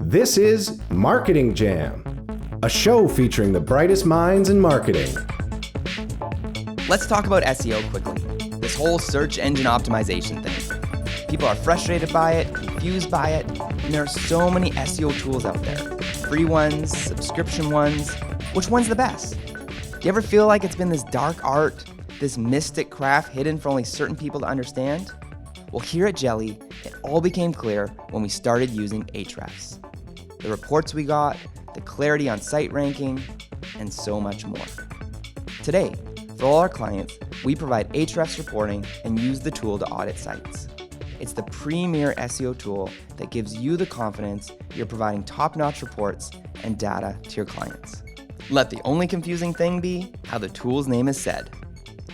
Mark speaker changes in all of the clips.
Speaker 1: This is Marketing Jam, a show featuring the brightest minds in marketing.
Speaker 2: Let's talk about SEO quickly. This whole search engine optimization thing. People are frustrated by it, confused by it, and there are so many SEO tools out there. Free ones, subscription ones. Which one's the best? Do you ever feel like it's been this dark art, this mystic craft hidden for only certain people to understand? Well, here at Jelly, it all became clear when we started using Ahrefs. The reports we got, the clarity on site ranking, and so much more. Today, for all our clients, we provide Ahrefs reporting and use the tool to audit sites. It's the premier SEO tool that gives you the confidence you're providing top-notch reports and data to your clients. Let the only confusing thing be how the tool's name is said.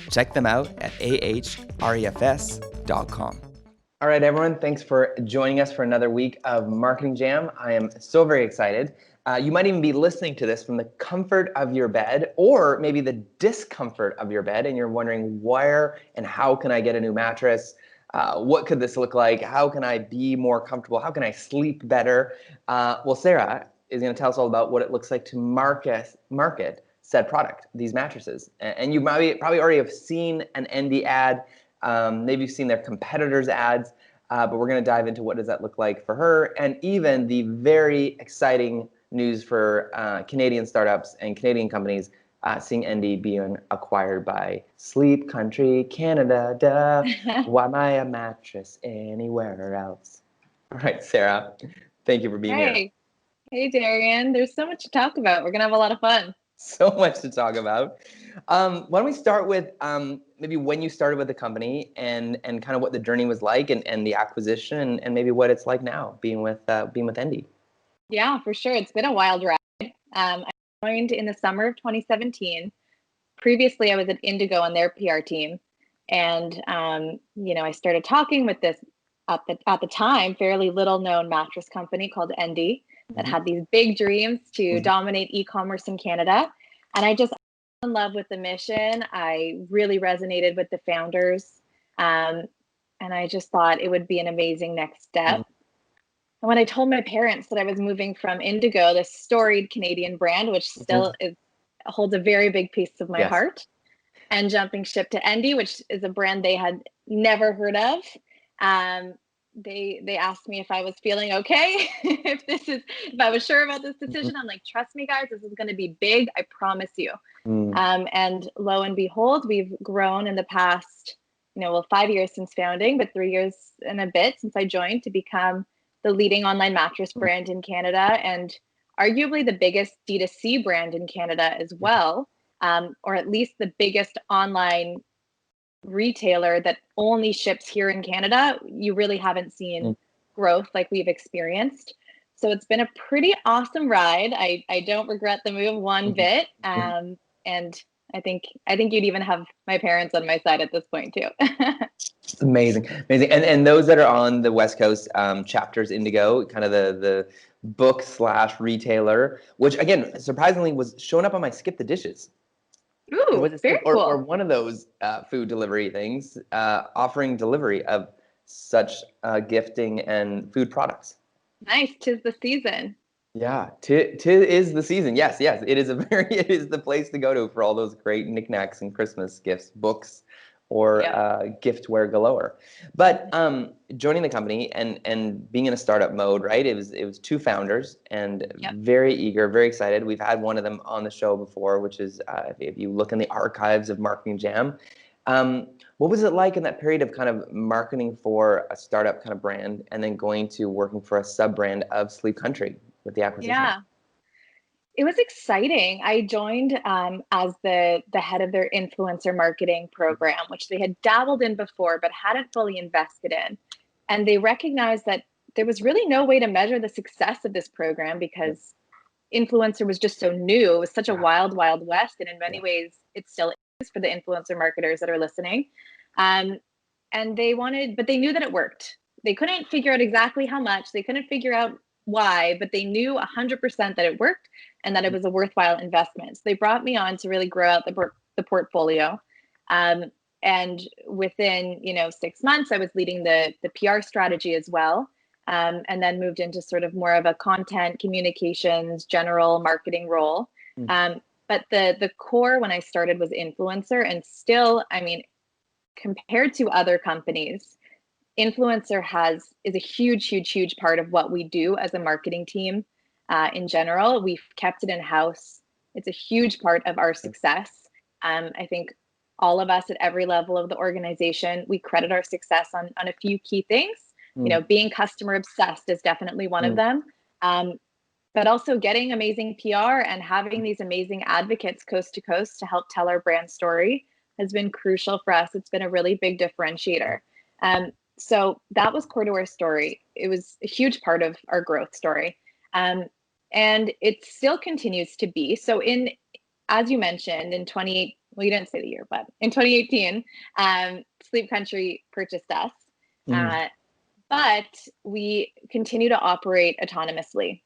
Speaker 2: Check them out at ahrefs.com. All right, everyone, thanks for joining us for another week of Marketing Jam. I am so very excited. You might even be listening to this from the comfort of your bed or maybe the discomfort of your bed, and you're wondering where and how can I get a new mattress? What could this look like? How can I be more comfortable? How can I sleep better? Well, Sarah is going to tell us all about what it looks like to market said product, these mattresses. And you probably already have seen an Endy ad. Maybe you've seen their competitors' ads, but we're going to dive into what does that look like for her, and even the very exciting news for Canadian startups and Canadian companies, seeing Endy being acquired by Sleep Country Canada. Duh. Why am I a mattress anywhere else? All right, Sarah, thank you for being here.
Speaker 3: Hey, Darian. There's so much to talk about. We're going to have a lot of fun.
Speaker 2: So much to talk about. Why don't we start with maybe when you started with the company and kind of what the journey was like and the acquisition and maybe what it's like now being with Endy.
Speaker 3: Yeah, for sure. It's been a wild ride. I joined in the summer of 2017. Previously, I was at Indigo on their PR team. And, I started talking with this, at the time, fairly little known mattress company called Endy that had these big dreams to dominate e-commerce in Canada. And I just fell in love with the mission. I really resonated with the founders. And I just thought it would be an amazing next step. And when I told my parents that I was moving from Indigo, this storied Canadian brand, which still holds a very big piece of my heart, and jumping ship to Endy, which is a brand they had never heard of, they asked me if I was feeling okay, if I was sure about this decision. I'm like, trust me, guys, this is going to be big. I promise you. And lo and behold, we've grown in the past, 5 years since founding, but 3 years and a bit since I joined to become the leading online mattress brand in Canada and arguably the biggest D2C brand in Canada as well, or at least the biggest online retailer that only ships here in Canada. You really haven't seen growth like we've experienced. So it's been a pretty awesome ride. I don't regret the move one bit. And I think you'd even have my parents on my side at this point too.
Speaker 2: Amazing. And those that are on the West Coast, Chapters Indigo, kind of the book / retailer, which again, surprisingly was showing up on my Skip the Dishes.
Speaker 3: Ooh, very cool.
Speaker 2: Or one of those food delivery things, offering delivery of such gifting and food products.
Speaker 3: Nice, 'tis the season.
Speaker 2: Yeah, tis is the season. Yes, it is it is the place to go to for all those great knickknacks and Christmas gifts, books, or giftware galore. But joining the company and being in a startup mode, right? It was two founders and very eager, very excited. We've had one of them on the show before, which is if you look in the archives of Marketing Jam. What was it like in that period of kind of marketing for a startup kind of brand and then going to working for a sub brand of Sleep Country with the acquisition?
Speaker 3: Yeah. It was exciting. I joined as the head of their influencer marketing program, which they had dabbled in before, but hadn't fully invested in. And they recognized that there was really no way to measure the success of this program because influencer was just so new. It was such a wild, wild west. And in many ways, it still is for the influencer marketers that are listening. And they knew that it worked. They couldn't figure out exactly how much. They couldn't figure out why, but they knew 100% that it worked and that it was a worthwhile investment. So they brought me on to really grow out the portfolio. And within 6 months, I was leading the PR strategy as well. and then moved into sort of more of a content communications, general marketing role. But the core when I started was influencer, and still, I mean, compared to other companies, influencer is a huge part of what we do as a marketing team. In general, we've kept it in house. It's a huge part of our success. I think all of us at every level of the organization, we credit our success on a few key things. You know, being customer obsessed is definitely one of them. But also getting amazing PR and having these amazing advocates coast to coast to help tell our brand story has been crucial for us. It's been a really big differentiator. So that was core to our story. It was a huge part of our growth story. And it still continues to be. So as you mentioned, in well, you didn't say the year, but in 2018, Sleep Country purchased us. But we continue to operate autonomously.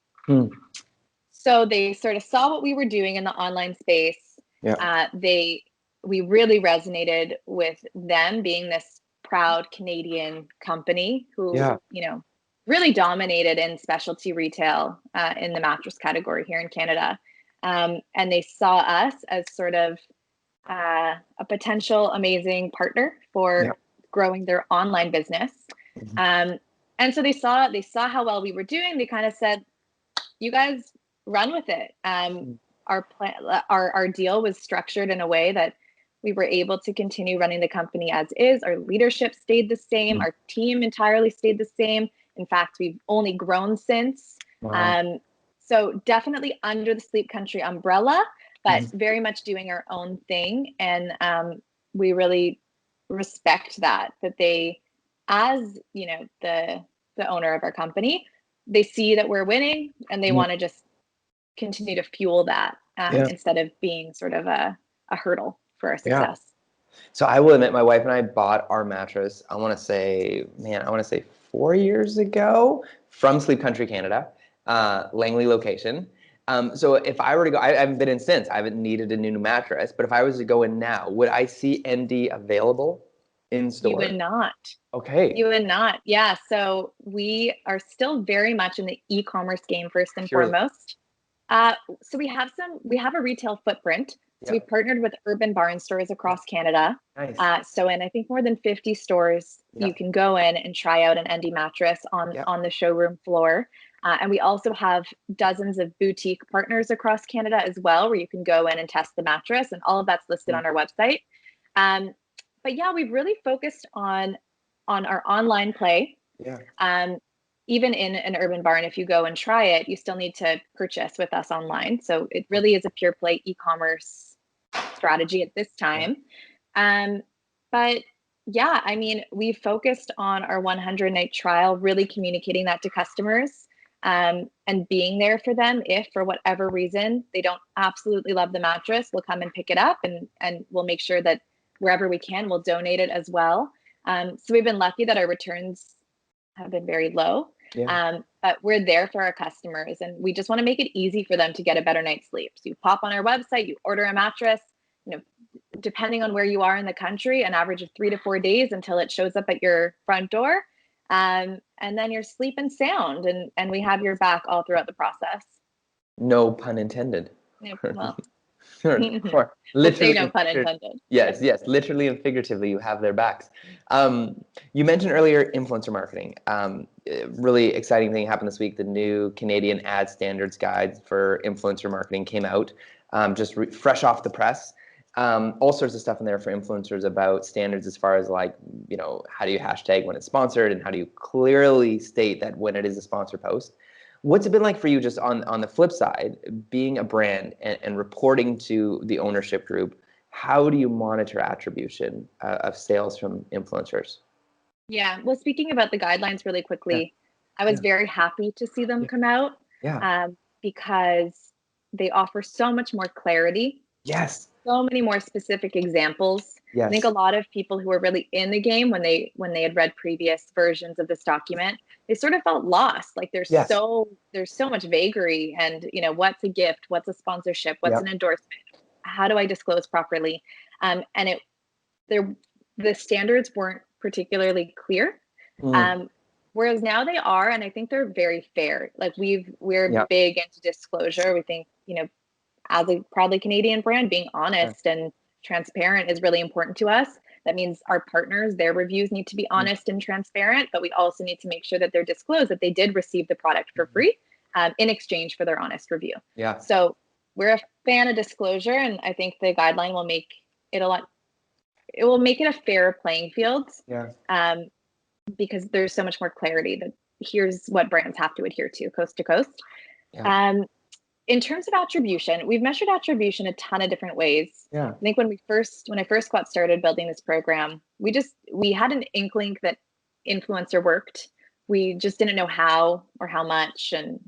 Speaker 3: So they sort of saw what we were doing in the online space. We really resonated with them being this proud Canadian company who, you know, really dominated in specialty retail in the mattress category here in Canada. And they saw us as sort of a potential amazing partner for growing their online business. And so they saw how well we were doing. They kind of said, you guys run with it. Our deal was structured in a way that we were able to continue running the company as is. Our leadership stayed the same. Our team entirely stayed the same. In fact, we've only grown since. So definitely under the Sleep Country umbrella, but very much doing our own thing. And we really respect that they, as you know, the owner of our company, they see that we're winning and they want to just continue to fuel that instead of being sort of a hurdle for our success.
Speaker 2: So I will admit, my wife and I bought our mattress, I want to say 4 years ago from Sleep Country Canada, Langley location. So if I were to go, I haven't been in since, I haven't needed a new mattress, but if I was to go in now, would I see Endy available in store?
Speaker 3: You would not.
Speaker 2: Okay.
Speaker 3: You would not. Yeah. So we are still very much in the e-commerce game first and foremost. So we have a retail footprint. So we partnered with urban barn stores across Canada.
Speaker 2: Nice.
Speaker 3: So in I think more than 50 stores, you can go in and try out an Endy mattress on the showroom floor. And we also have dozens of boutique partners across Canada as well, where you can go in and test the mattress, and all of that's listed on our website. But yeah, we've really focused on our online play. Even in an urban barn, if you go and try it, you still need to purchase with us online. So it really is a pure play e-commerce strategy at this time. But yeah, I mean, we focused on our 100-night trial, really communicating that to customers and being there for them. If for whatever reason they don't absolutely love the mattress, we'll come and pick it up and we'll make sure that wherever we can, we'll donate it as well. So we've been lucky that our returns have been very low. But we're there for our customers, and we just want to make it easy for them to get a better night's sleep. So you pop on our website, you order a mattress, you know, depending on where you are in the country, an average of 3 to 4 days until it shows up at your front door. And then you're sleeping sound, and we have your back all throughout the process.
Speaker 2: No pun intended.
Speaker 3: Well,
Speaker 2: or
Speaker 3: literally, no pun intended.
Speaker 2: Yes, literally and figuratively, you have their backs. You mentioned earlier influencer marketing. Really exciting thing happened this week. The new Canadian ad standards guide for influencer marketing came out, just fresh off the press. All sorts of stuff in there for influencers about standards as far as, like, you know, how do you hashtag when it's sponsored, and how do you clearly state that when it is a sponsor post. What's it been like for you, just on the flip side, being a brand and reporting to the ownership group? How do you monitor attribution of sales from influencers?
Speaker 3: Yeah, well, speaking about the guidelines really quickly, I was very happy to see them come out because they offer so much more clarity.
Speaker 2: Yes.
Speaker 3: So many more specific examples.
Speaker 2: Yes.
Speaker 3: I think a lot of people who were really in the game when they had read previous versions of this document, they sort of felt lost. Like there's so much vagary, and you know, what's a gift, what's a sponsorship, what's an endorsement, how do I disclose properly? And the standards weren't particularly clear. Whereas now they are, and I think they're very fair. Like we're big into disclosure. We think, as a proudly Canadian brand, being honest and transparent is really important to us. That means our partners, their reviews need to be honest and transparent, but we also need to make sure that they're disclosed that they did receive the product for free in exchange for their honest review.
Speaker 2: Yeah.
Speaker 3: So we're a fan of disclosure, and I think the guideline will make it it will make it a fair playing field.
Speaker 2: Yeah.
Speaker 3: Because there's so much more clarity that here's what brands have to adhere to coast to coast. Yeah. In terms of attribution, we've measured attribution a ton of different ways.
Speaker 2: Yeah.
Speaker 3: I think when I first got started building this program, we had an inkling that influencer worked. We just didn't know how or how much, and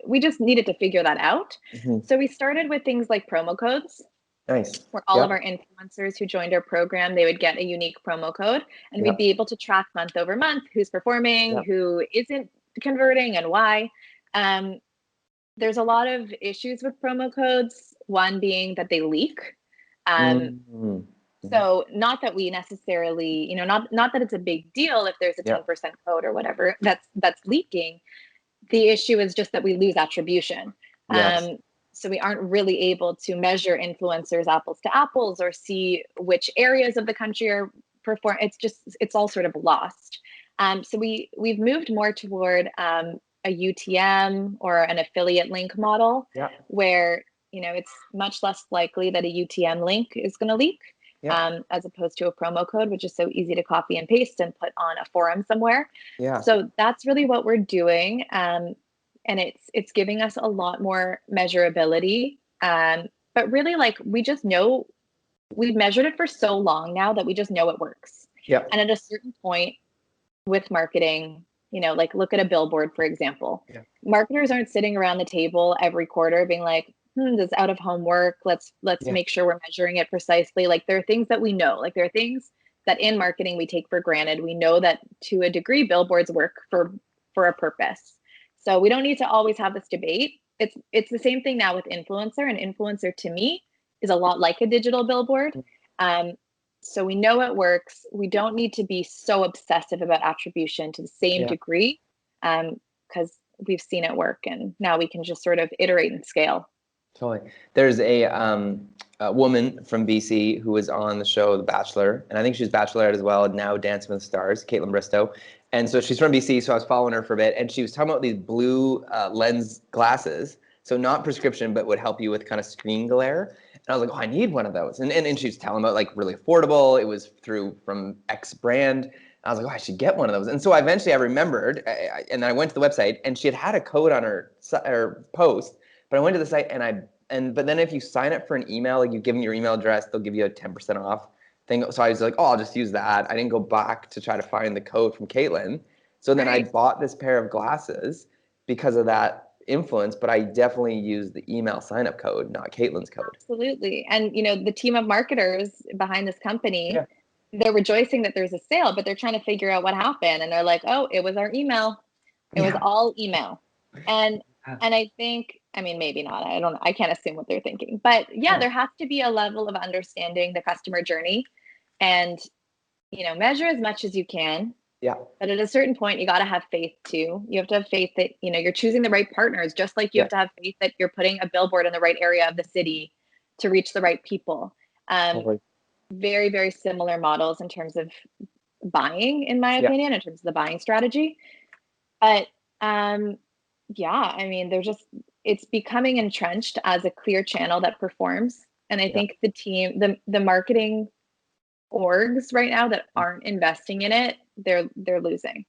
Speaker 3: we just needed to figure that out. So we started with things like promo codes.
Speaker 2: Nice.
Speaker 3: Where all of our influencers who joined our program, they would get a unique promo code, and we'd be able to track month over month who's performing, who isn't converting, and why. There's a lot of issues with promo codes. One being that they leak. So not that we necessarily, not that it's a big deal if there's a 10% code or whatever that's leaking. The issue is just that we lose attribution. So we aren't really able to measure influencers apples to apples or see which areas of the country are perform. It's all sort of lost. So we've moved more toward a UTM or an affiliate link model, where it's much less likely that a UTM link is going to leak, as opposed to a promo code, which is so easy to copy and paste and put on a forum somewhere. So that's really what we're doing. And it's giving us a lot more measurability. But really, like, we just know we've measured it for so long now that we just know it works. And at a certain point with marketing, like look at a billboard, for example. Marketers aren't sitting around the table every quarter being like, this out of home work. Let's make sure we're measuring it precisely. Like, there are things that we know. Like, there are things that in marketing we take for granted. We know that to a degree billboards work for a purpose. So we don't need to always have this debate. It's the same thing now with influencer. An influencer to me is a lot like a digital billboard. So we know it works. We don't need to be so obsessive about attribution to the same degree, because we've seen it work, and now we can just sort of iterate and scale.
Speaker 2: Totally. There's a woman from BC who was on the show The Bachelor, and I think she's Bachelorette as well, and now Dancing with the Stars, Caitlin Bristow. And so she's from BC, so I was following her for a bit, and she was talking about these blue lens glasses, so not prescription, but would help you with kind of screen glare. And I was like, I need one of those. And she was telling about, like, really affordable. It was from X brand. I was like, I should get one of those. And so eventually I remembered, and then I went to the website, and she had a code on her post. But I went to the site, but then if you sign up for an email, like you give them your email address, they'll give you a 10% off thing. So I was like, I'll just use that. I didn't go back to try to find the code from Caitlin. So then I bought this pair of glasses because of that influence, but I definitely used the email sign-up code, not Caitlin's code.
Speaker 3: Absolutely. And, the team of marketers behind this company, they're rejoicing that there's a sale, but they're trying to figure out what happened. And they're like, it was our email. It was all email. And I think, maybe not. I can't assume what they're thinking. But there has to be a level of understanding the customer journey, and, measure as much as you can. But at a certain point, you got to have faith too. You have to have faith that, you're choosing the right partners, just like you have to have faith that you're putting a billboard in the right area of the city to reach the right people. Very, very similar models in terms of buying, in my opinion, in terms of the buying strategy. But it's becoming entrenched as a clear channel that performs. And I think the team, the marketing orgs right now that aren't investing in it, they're losing.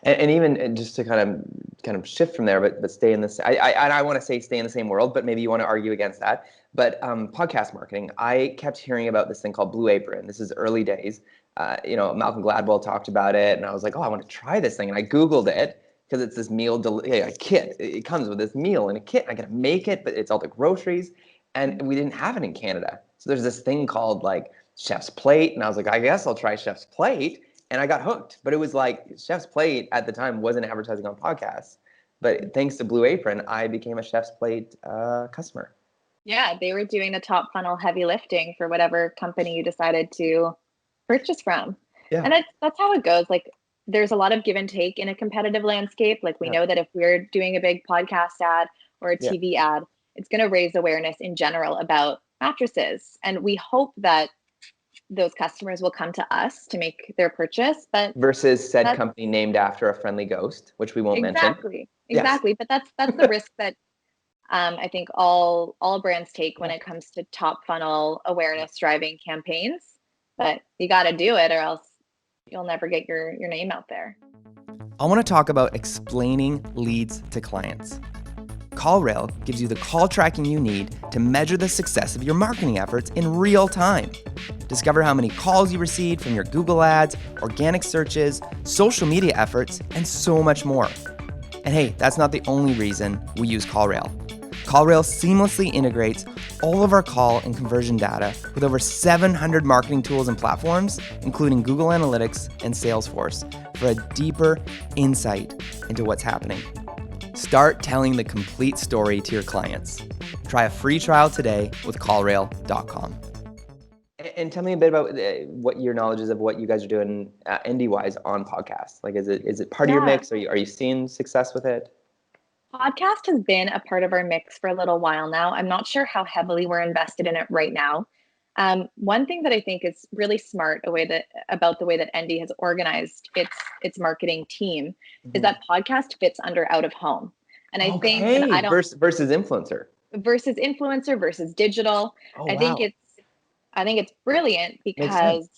Speaker 2: And even just to kind of shift from there, but stay in this. I want to say stay in the same world, but maybe you want to argue against that. But podcast marketing, I kept hearing about this thing called Blue Apron. This is early days. Malcolm Gladwell talked about it, and I was like, I want to try this thing. And I Googled it because it's this meal kit. It comes with this meal in a kit. I got to make it, but it's all the groceries, and we didn't have it in Canada. So there's this thing called like Chef's Plate, and I was like, I guess I'll try Chef's Plate. And I got hooked, but it was like Chef's Plate at the time wasn't advertising on podcasts, but thanks to Blue Apron, I became a Chef's Plate customer.
Speaker 3: Yeah, they were doing the top funnel heavy lifting for whatever company you decided to purchase from. And that's how it goes. Like, there's a lot of give and take in a competitive landscape. Like we know that if we're doing a big podcast ad or a TV ad, it's going to raise awareness in general about mattresses. And we hope that those customers will come to us to make their purchase. But
Speaker 2: versus said company named after a friendly ghost, which we won't mention.
Speaker 3: Exactly. But that's the risk that I think all brands take when it comes to top funnel awareness driving campaigns. But you got to do it, or else you'll never get your name out there.
Speaker 4: I want to talk about explaining leads to clients. CallRail gives you the call tracking you need to measure the success of your marketing efforts in real time. Discover how many calls you received from your Google ads, organic searches, social media efforts, and so much more. And hey, that's not the only reason we use CallRail. CallRail seamlessly integrates all of our call and conversion data with over 700 marketing tools and platforms, including Google Analytics and Salesforce, for a deeper insight into what's happening. Start telling the complete story to your clients. Try a free trial today with callrail.com.
Speaker 2: And tell me a bit about what your knowledge is of what you guys are doing Endy-wise on podcasts. Like, is it part of your mix? Are you seeing success with it?
Speaker 3: Podcast has been a part of our mix for a little while now. I'm not sure how heavily we're invested in it right now. One thing that I think is really smart about the way that Endy has organized its marketing team is that podcast fits under out of home. And I think
Speaker 2: versus influencer
Speaker 3: versus digital.
Speaker 2: Oh,
Speaker 3: I think it's brilliant because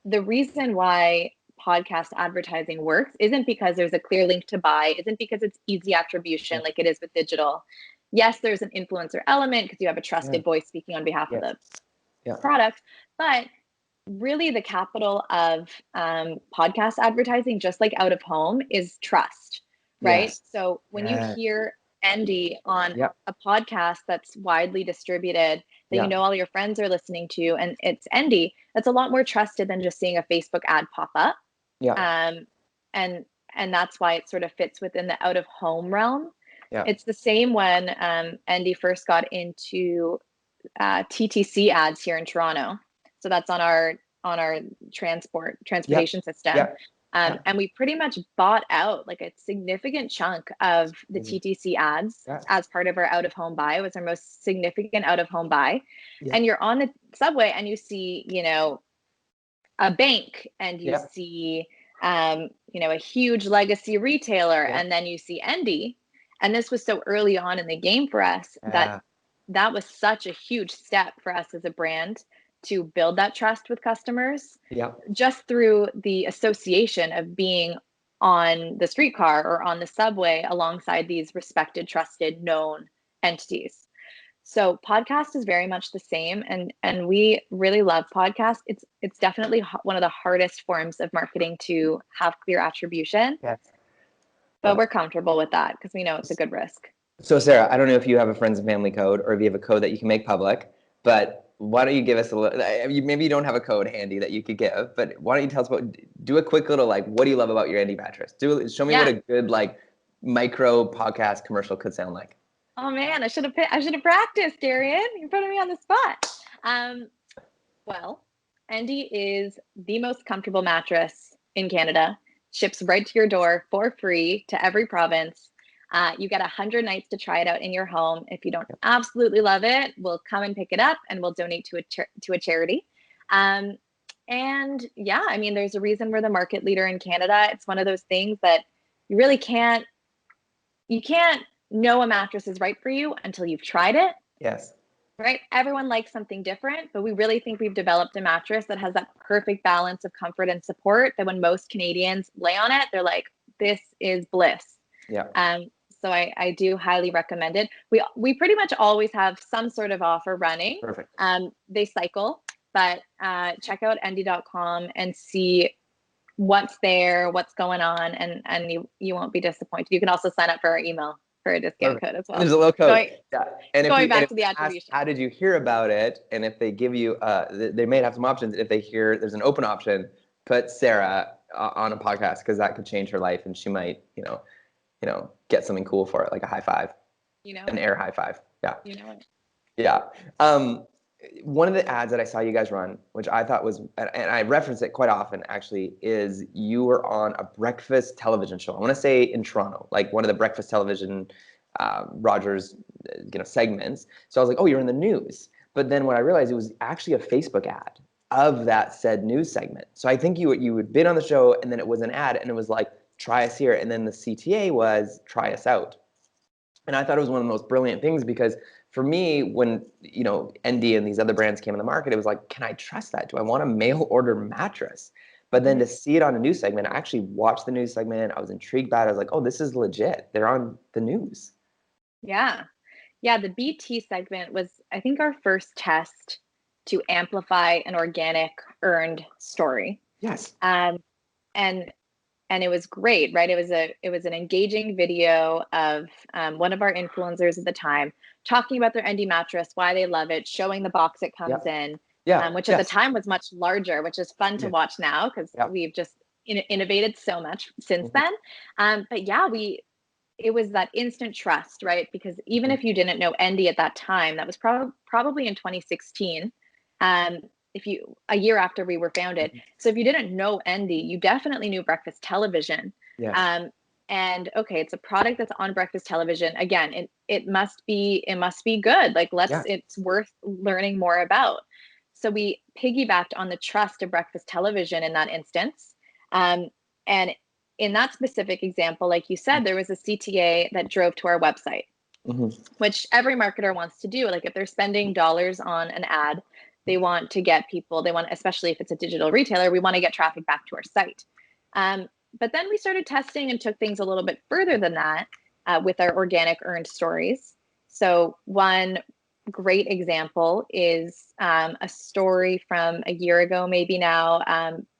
Speaker 3: the reason why podcast advertising works isn't because there's a clear link to buy, isn't because it's easy attribution like it is with digital. Yes, there's an influencer element because you have a trusted voice speaking on behalf of the product, but really the capital of podcast advertising, just like out of home, is trust, right? So when you hear Endy on a podcast that's widely distributed, that you know all your friends are listening to, and it's Endy, that's a lot more trusted than just seeing a Facebook ad pop up. And that's why it sort of fits within the out of home realm. It's the same when Endy first got into TTC ads here in Toronto. So that's on our transportation system. And we pretty much bought out like a significant chunk of the TTC ads as part of our out of home buy. It was our most significant out of home buy. And you're on the subway and you see, a bank, and you see, a huge legacy retailer, and then you see Endy. And this was so early on in the game for us that was such a huge step for us as a brand to build that trust with customers. Just through the association of being on the streetcar or on the subway alongside these respected, trusted, known entities. So podcast is very much the same, and we really love podcasts. It's definitely one of the hardest forms of marketing to have clear attribution. But we're comfortable with that because we know it's a good risk.
Speaker 2: So Sarah, I don't know if you have a friends and family code or if you have a code that you can make public, but why don't you give us a little, maybe you don't have a code handy that you could give, but why don't you tell us do a quick little, what do you love about your Endy mattress? Show me what a good micro podcast commercial could sound like.
Speaker 3: Oh man, I should have practiced, Darian. You're putting me on the spot. Well, Endy is the most comfortable mattress in Canada. Ships right to your door for free to every province. You get 100 nights to try it out in your home. If you don't absolutely love it, we'll come and pick it up and we'll donate to a charity. And there's a reason we're the market leader in Canada. It's one of those things that you really can't know a mattress is right for you until you've tried it.
Speaker 2: Yes.
Speaker 3: Right? Everyone likes something different, but we really think we've developed a mattress that has that perfect balance of comfort and support that when most Canadians lay on it, they're like, this is bliss. So I do highly recommend it. We pretty much always have some sort of offer running.
Speaker 2: Perfect.
Speaker 3: They cycle, but check out endy.com and see what's there, what's going on, and you won't be disappointed. You can also sign up for our email for a discount code as well.
Speaker 2: There's a little code.
Speaker 3: Going back to the attribution.
Speaker 2: How did you hear about it? And if they give you, they may have some options. If they hear there's an open option, put Sarah on a podcast because that could change her life, and she might, get something cool for it, like a high five. An air high five. Yeah.
Speaker 3: You know it.
Speaker 2: Yeah. one of the ads that I saw you guys run, which I thought was, and I reference it quite often actually, is you were on a breakfast television show. I want to say in Toronto, like one of the breakfast television Rogers, segments. So I was like, oh, you're in the news. But then what I realized, it was actually a Facebook ad of that said news segment. So I think you had been on the show, and then it was an ad, and it was like, try us here, and then the CTA was try us out. And I thought it was one of the most brilliant things, because for me, when Endy and these other brands came in the market, it was like, can I trust that? Do I want a mail order mattress? But then to see it on a news segment, I actually watched the news segment. I was intrigued by it. I was like, oh, this is legit. They're on the news.
Speaker 3: Yeah. Yeah. The BT segment was, I think, our first test to amplify an organic earned story.
Speaker 2: Yes.
Speaker 3: And it was great, right? It was an engaging video of one of our influencers at the time talking about their Endy mattress, why they love it, showing the box it comes in, which at the time was much larger, which is fun to watch now, because we've just innovated so much since then. But yeah, it was that instant trust, right? Because even if you didn't know Endy at that time, that was probably in 2016. A year after we were founded. So if you didn't know Endy, you definitely knew breakfast television.
Speaker 2: Yes.
Speaker 3: And okay, it's a product that's on breakfast television. Again, it must be good. Like it's worth learning more about. So we piggybacked on the trust of breakfast television in that instance. And in that specific example, like you said, there was a CTA that drove to our website, which every marketer wants to do. Like if they're spending dollars on an ad, they want to get people, especially if it's a digital retailer, we want to get traffic back to our site. But then we started testing and took things a little bit further than that with our organic earned stories. So one great example is a story from a year ago, maybe now,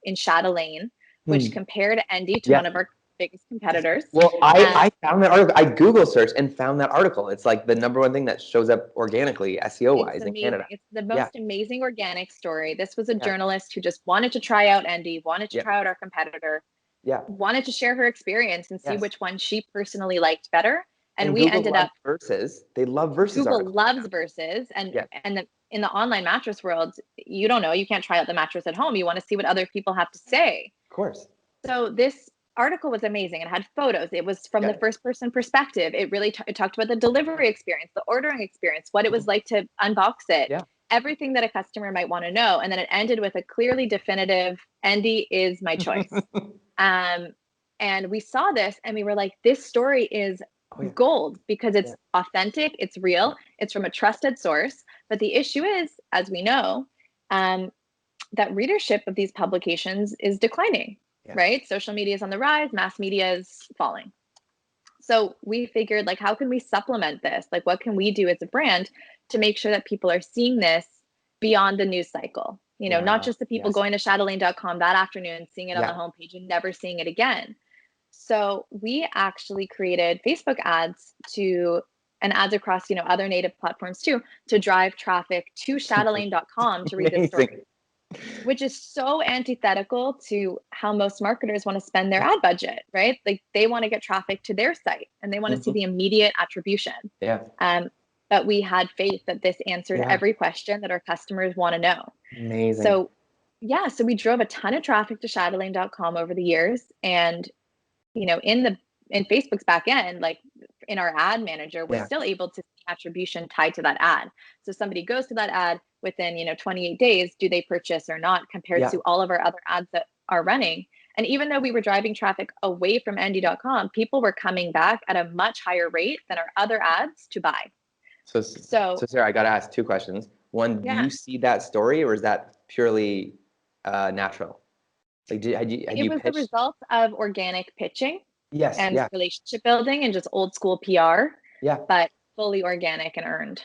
Speaker 3: in Chatelaine, which compared Endy to one of our biggest competitors.
Speaker 2: Well, I found that article. I Google searched and found that article. It's like the #1 thing that shows up organically, SEO wise, in Canada.
Speaker 3: It's the most amazing organic story. This was a journalist who just wanted to try out Endy, wanted to try out our competitor, wanted to share her experience and see which one she personally liked better. And we
Speaker 2: Google
Speaker 3: ended up
Speaker 2: versus. They love versus.
Speaker 3: Google
Speaker 2: articles.
Speaker 3: loves versus, and in the online mattress world, you can't try out the mattress at home. You want to see what other people have to say.
Speaker 2: Of course.
Speaker 3: So this article was amazing. It had photos. It was from the first person perspective. It really it talked about the delivery experience, the ordering experience, what it was like to unbox it, everything that a customer might want to know. And then it ended with a clearly definitive, Endy is my choice. And we saw this and we were like, this story is gold, because it's authentic, it's real, it's from a trusted source. But the issue is, as we know, that readership of these publications is declining. Right? Social media is on the rise, mass media is falling. So we figured, like, how can we supplement this? Like, what can we do as a brand to make sure that people are seeing this beyond the news cycle? Not just the people going to chatelaine.com that afternoon, seeing it on the homepage and never seeing it again. So we actually created Facebook ads and ads across, other native platforms too, to drive traffic to chatelaine.com to read this story. Which is so antithetical to how most marketers want to spend their ad budget, right? Like they want to get traffic to their site and they want to see the immediate attribution. But we had faith that this answered every question that our customers want to know.
Speaker 2: Amazing.
Speaker 3: So we drove a ton of traffic to chatelaine.com over the years. And, in Facebook's back end, like in our ad manager, we're still able to see attribution tied to that ad. So somebody goes to that ad within 28 days, do they purchase or not, compared to all of our other ads that are running. And even though we were driving traffic away from Endy.com, people were coming back at a much higher rate than our other ads to buy.
Speaker 2: So Sarah, I got to ask 2 questions. One, do you see that story, or is that purely natural? Like,
Speaker 3: it was the result of organic pitching and
Speaker 2: yes,
Speaker 3: relationship building and just old school PR, but fully organic and earned.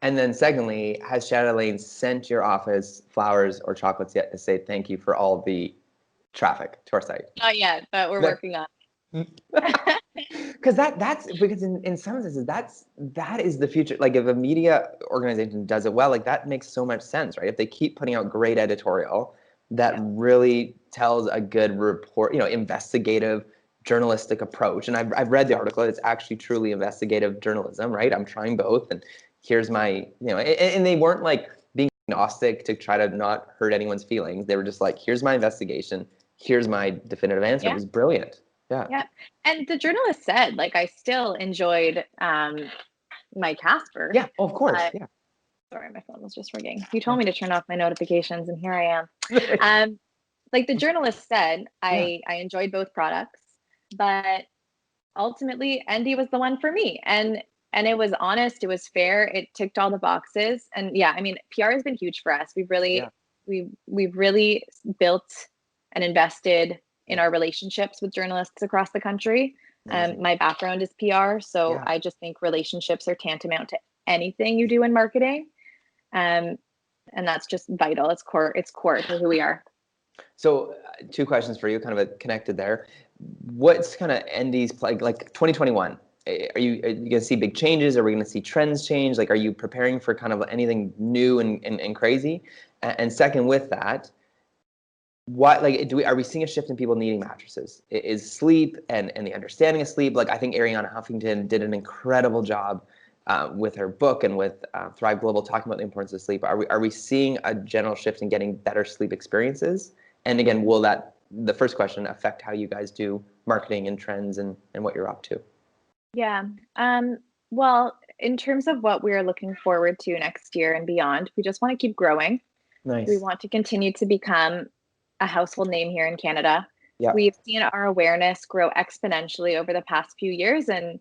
Speaker 2: And then secondly, has Chatelaine sent your office flowers or chocolates yet to say thank you for all the traffic to our site?
Speaker 3: Not yet, but we're working on it.
Speaker 2: Because because in some senses that is the future. Like if a media organization does it well, like that makes so much sense, right? If they keep putting out great editorial that really tells a good report, investigative journalistic approach. And I've read the article. It's actually truly investigative journalism, right? I'm trying both, and here's my, and they weren't like being agnostic to try to not hurt anyone's feelings. They were just like, here's my investigation. Here's my definitive answer. It was brilliant. Yeah.
Speaker 3: Yeah. And the journalist said, like, I still enjoyed my Casper.
Speaker 2: Yeah, of course. Yeah.
Speaker 3: Sorry, my phone was just ringing. You told me to turn off my notifications, and here I am. Like the journalist said, I enjoyed both products, but ultimately Endy was the one for me. And it was honest, it was fair, it ticked all the boxes. And yeah, I mean, PR has been huge for us. We've really built and invested in our relationships with journalists across the country. My background is PR, so I just think relationships are tantamount to anything you do in marketing. And that's just vital. It's core to who we are.
Speaker 2: So 2 questions for you, kind of connected there. What's kind of Endy's like 2021? Are you going to see big changes? Are we going to see trends change? Like, are you preparing for kind of anything new and crazy? And second, with that, what are we seeing a shift in people needing mattresses? Is sleep and the understanding of sleep? Like, I think Ariana Huffington did an incredible job with her book and with Thrive Global talking about the importance of sleep. Are we seeing a general shift in getting better sleep experiences? And again, will the first question affect how you guys do marketing and trends and what you're up to?
Speaker 3: Yeah. Well, in terms of what we're looking forward to next year and beyond, we just want to keep growing.
Speaker 2: Nice.
Speaker 3: We want to continue to become a household name here in Canada.
Speaker 2: Yeah.
Speaker 3: We've seen our awareness grow exponentially over the past few years, and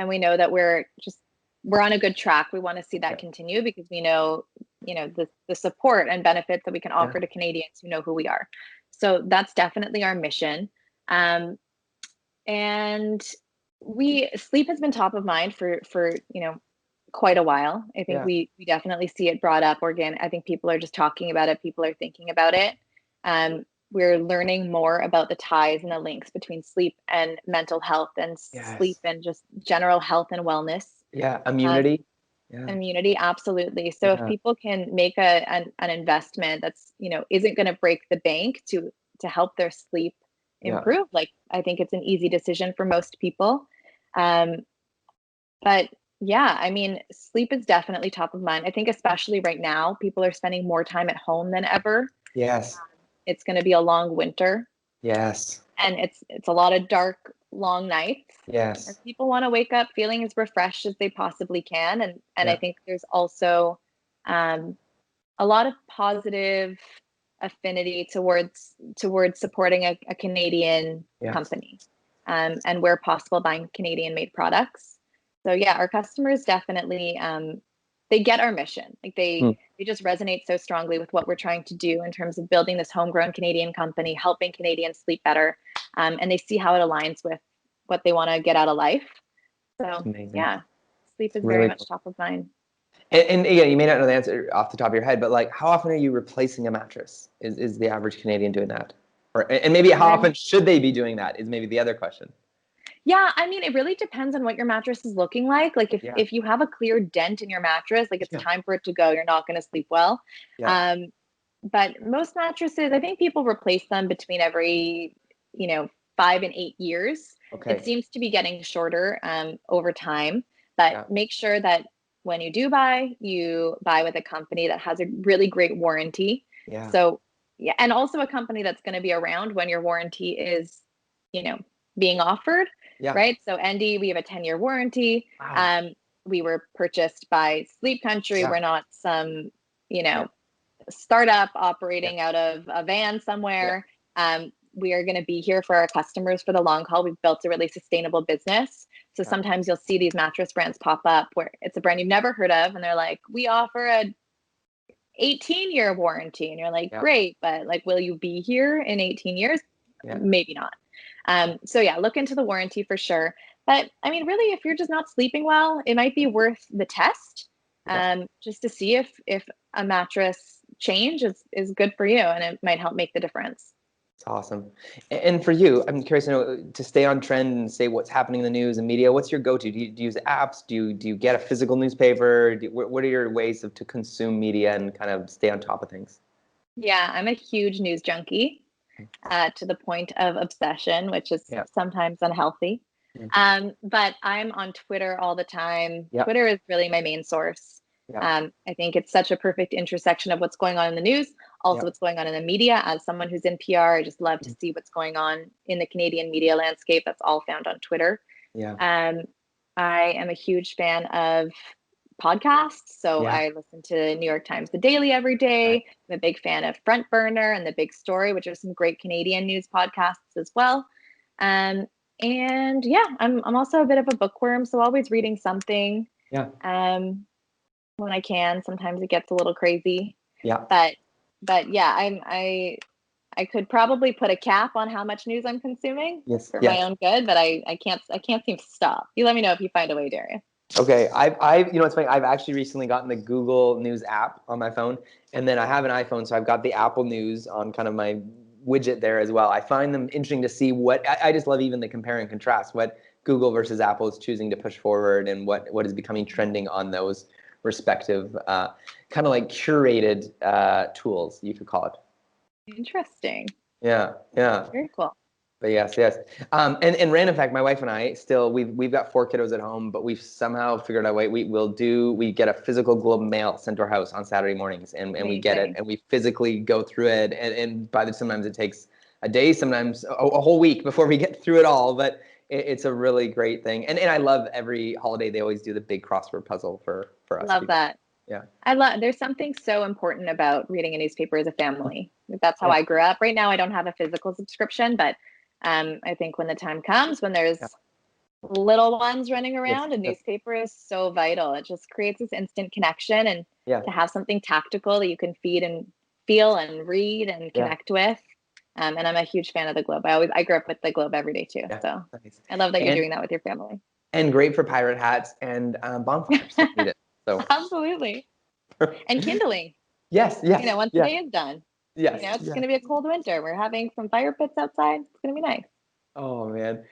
Speaker 3: we know that we're on a good track. We want to see that continue because we know, the support and benefits that we can offer to Canadians who know who we are. So that's definitely our mission. And sleep has been top of mind for quite a while. I think we definitely see it brought up. I think people are just talking about it. People are thinking about it. We're learning more about the ties and the links between sleep and mental health and sleep and just general health and wellness.
Speaker 2: Yeah, immunity.
Speaker 3: Immunity, absolutely. So if people can make an investment that's, isn't going to break the bank to help their sleep improve, like, I think it's an easy decision for most people. But yeah, I mean, sleep is definitely top of mind. I think especially right now, people are spending more time at home than ever.
Speaker 2: Yes.
Speaker 3: It's going to be a long winter.
Speaker 2: Yes.
Speaker 3: And it's a lot of dark, long nights.
Speaker 2: Yes.
Speaker 3: And people want to wake up feeling as refreshed as they possibly can. And I think there's also a lot of positive affinity towards supporting a Canadian company, and where possible buying Canadian made products. So yeah, our customers definitely they get our mission. Like they just resonate so strongly with what we're trying to do in terms of building this homegrown Canadian company, helping Canadians sleep better, and they see how it aligns with what they want to get out of life. So yeah, sleep is very much top of mind.
Speaker 2: And again, you may not know the answer off the top of your head, but like, how often are you replacing a mattress? Is the average Canadian doing that? And maybe how often should they be doing that is maybe the other question.
Speaker 3: Yeah, I mean, it really depends on what your mattress is looking like. Like if you have a clear dent in your mattress, like it's time for it to go, you're not going to sleep well. But most mattresses, I think people replace them between every, 5 and 8 years.
Speaker 2: Okay.
Speaker 3: It seems to be getting shorter over time, but make sure that when you do buy, you buy with a company that has a really great warranty.
Speaker 2: Yeah.
Speaker 3: So yeah, and also a company that's going to be around when your warranty is, being offered.
Speaker 2: Yeah.
Speaker 3: Right. So Endy, we have a 10-year warranty.
Speaker 2: Wow.
Speaker 3: We were purchased by Sleep Country. We're not some, startup operating out of a van somewhere. We are going to be here for our customers for the long haul. We've built a really sustainable business. So sometimes you'll see these mattress brands pop up where it's a brand you've never heard of. And they're like, we offer a 18-year warranty. And you're like, great, but like, will you be here in 18 years? Maybe not. So yeah, look into the warranty for sure. But I mean, really, if you're just not sleeping well, it might be worth the test, just to see if a mattress change is good for you, and it might help make the difference.
Speaker 2: It's awesome. And for you, I'm curious to know, to stay on trend and say what's happening in the news and media, what's your go-to? Do you use apps? Do you get a physical newspaper? What are your ways to consume media and kind of stay on top of things?
Speaker 3: Yeah, I'm a huge news junkie. To the point of obsession, which is sometimes unhealthy. But I'm on Twitter all the time. Twitter is really my main source. I think it's such a perfect intersection of what's going on in the news, also what's going on in the media. As someone who's in PR, I just love to see what's going on in the Canadian media landscape. That's all found on Twitter. I am a huge fan of podcasts. So I listen to New York Times The Daily every day. I'm a big fan of Front Burner and The Big Story, which are some great Canadian news podcasts as well. And yeah, I'm also a bit of a bookworm, so always reading something. When I can. Sometimes it gets a little crazy. But yeah, I could probably put a cap on how much news I'm consuming for my own good, but I can't seem to stop. You let me know if you find a way, Darian.
Speaker 2: Okay, I've it's funny. I've actually recently gotten the Google News app on my phone, and then I have an iPhone, so I've got the Apple News on kind of my widget there as well. I find them interesting to see what I just love, even the compare and contrast what Google versus Apple is choosing to push forward, and what is becoming trending on those respective kind of like curated tools, you could call it.
Speaker 3: Interesting.
Speaker 2: Yeah.
Speaker 3: Very cool.
Speaker 2: But yes. And random fact, my wife and I still, we've got 4 kiddos at home, but we've somehow figured out a way. We get a physical Globe Mail sent to our house on Saturday mornings, and we get it, and we physically go through it, and sometimes it takes a day, sometimes a whole week before we get through it all, but it's a really great thing. And I love every holiday, they always do the big crossword puzzle for us.
Speaker 3: Love that.
Speaker 2: Yeah.
Speaker 3: There's something so important about reading a newspaper as a family. That's how I grew up. Right now, I don't have a physical subscription, but I think when the time comes, when there's little ones running around, a newspaper is so vital. It just creates this instant connection, and to have something tactical that you can feed and feel and read and connect with. And I'm a huge fan of the Globe. I grew up with the Globe every day too. So I love that you're doing that with your family.
Speaker 2: And great for pirate hats and bonfires. Need it. So
Speaker 3: absolutely. And kindling.
Speaker 2: Yes.
Speaker 3: Once the day is done.
Speaker 2: Yes.
Speaker 3: It's going to be a cold winter. We're having some fire pits outside. It's going to be nice.
Speaker 2: Oh man,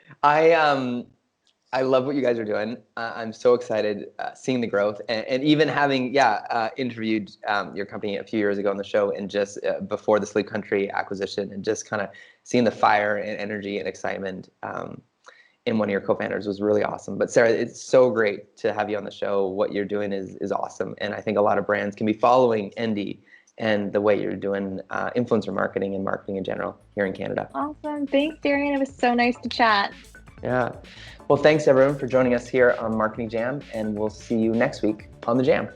Speaker 2: I love what you guys are doing. I'm so excited seeing the growth, and even having interviewed your company a few years ago on the show, and just before the Sleep Country acquisition, and just kind of seeing the fire and energy and excitement in one of your co-founders was really awesome. But Sarah, it's so great to have you on the show. What you're doing is awesome, and I think a lot of brands can be following Endy and the way you're doing influencer marketing and marketing in general here in Canada.
Speaker 3: Awesome. Thanks, Darian. It was so nice to chat.
Speaker 2: Yeah. Well, thanks everyone for joining us here on Marketing Jam, and we'll see you next week on the Jam.